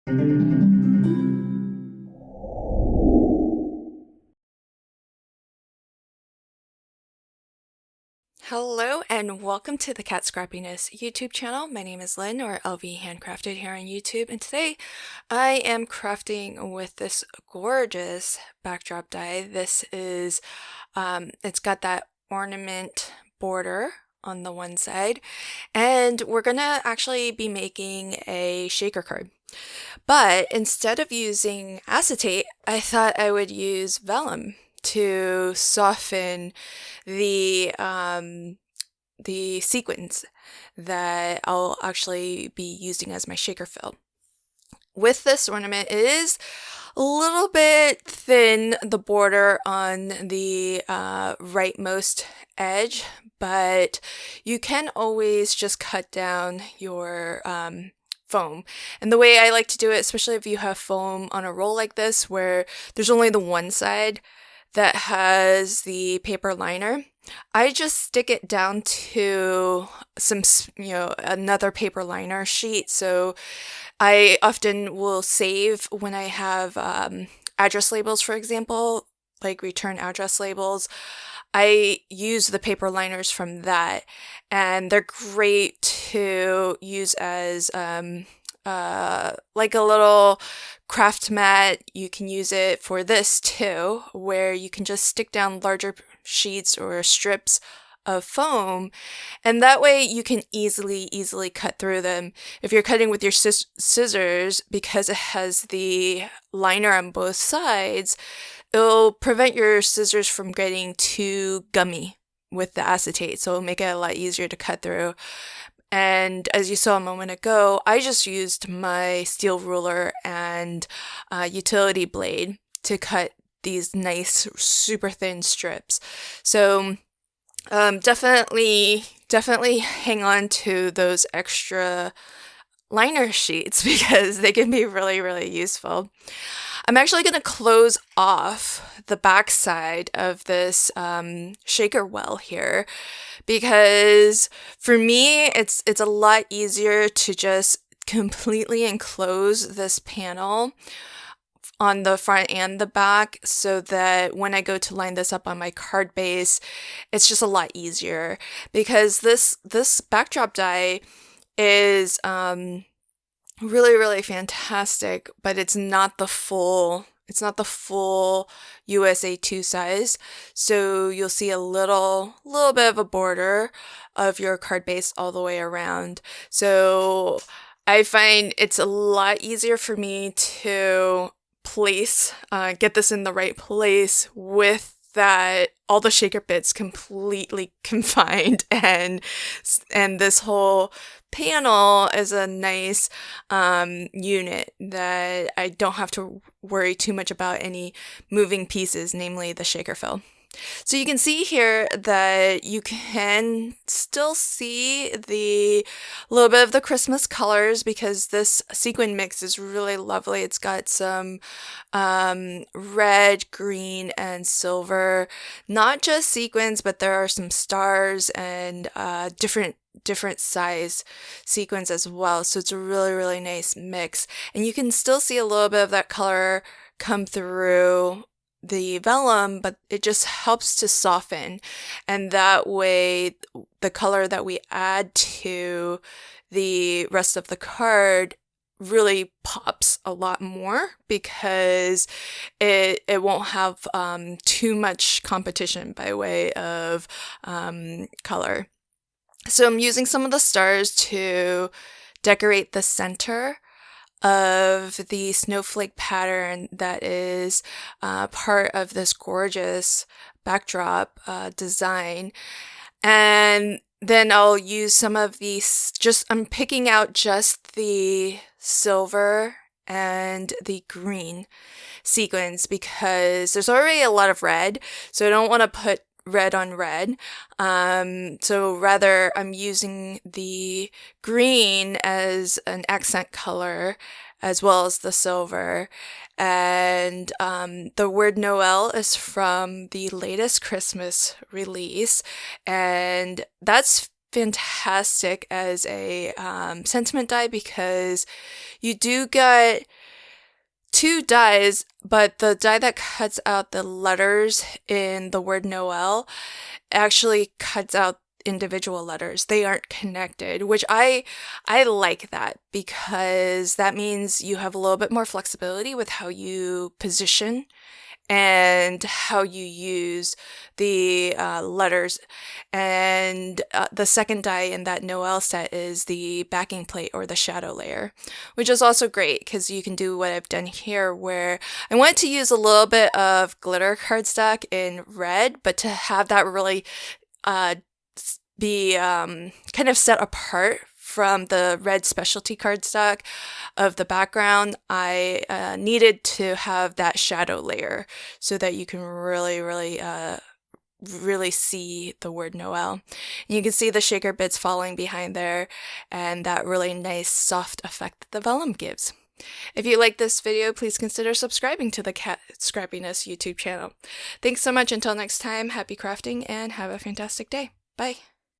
Hello and welcome to the Cat Scrappiness YouTube channel. My name is Lynn, or LV Handcrafted here on YouTube, and today I am crafting with this gorgeous backdrop die. This is, it's got that ornament border on the one side, and we're gonna actually be making a shaker card. But instead of using acetate, I thought I would use vellum to soften the sequins that I'll actually be using as my shaker fill. With this ornament, it is a little bit thin, the border on the rightmost edge, but you can always just cut down your foam. And the way I like to do it, especially if you have foam on a roll like this, where there's only the one side that has the paper liner, I just stick it down to some, another paper liner sheet. So I often will save when I have address labels, for example, like return address labels. I use the paper liners from that, and they're great to use as like a little craft mat. You can use it for this too, where you can just stick down larger sheets or strips of foam, and that way you can easily cut through them. If you're cutting with your scissors, because it has the liner on both sides, it'll prevent your scissors from getting too gummy with the acetate, so it'll make it a lot easier to cut through. And as you saw a moment ago, I just used my steel ruler and utility blade to cut these nice, super thin strips. So definitely hang on to those extra liner sheets because they can be really useful. I'm actually going to close off the back side of this shaker well here, because for me it's a lot easier to just completely enclose this panel on the front and the back, so that when I go to line this up on my card base, it's just a lot easier, because this backdrop die is really fantastic, but it's not the full USA 2 size. So you'll see a little bit of a border of your card base all the way around. So I find it's a lot easier for me to get this in the right place with that all the shaker bits completely confined, and this whole panel is a nice unit that I don't have to worry too much about any moving pieces, namely the shaker fill. So you can see here that you can still see the little bit of the Christmas colors, because this sequin mix is really lovely. It's got some red, green, and silver. Not just sequins, but there are some stars and different size sequins as well. So it's a really nice mix. And you can still see a little bit of that color come through the vellum, but it just helps to soften, and that way the color that we add to the rest of the card really pops a lot more, because it won't have too much competition by way of color. So I'm using some of the stars to decorate the center of the snowflake pattern that is part of this gorgeous backdrop design. And then I'll use some of these, I'm picking out just the silver and the green sequins, because there's already a lot of red, so I don't want to put red on red. So rather I'm using the green as an accent color, as well as the silver. And the word Noel is from the latest Christmas release, and that's fantastic as a sentiment die because you do get two dies, but the die that cuts out the letters in the word Noel actually cuts out individual letters. They aren't connected, which I like that because that means you have a little bit more flexibility with how you position and how you use the letters. And the second die in that Noel set is the backing plate or the shadow layer, which is also great because you can do what I've done here where I wanted to use a little bit of glitter cardstock in red, but to have that really be kind of set apart from the red specialty cardstock of the background, I needed to have that shadow layer so that you can really see the word Noel. And you can see the shaker bits falling behind there and that really nice soft effect that the vellum gives. If you like this video, please consider subscribing to the Scrappiness YouTube channel. Thanks so much. Until next time, happy crafting and have a fantastic day. Bye.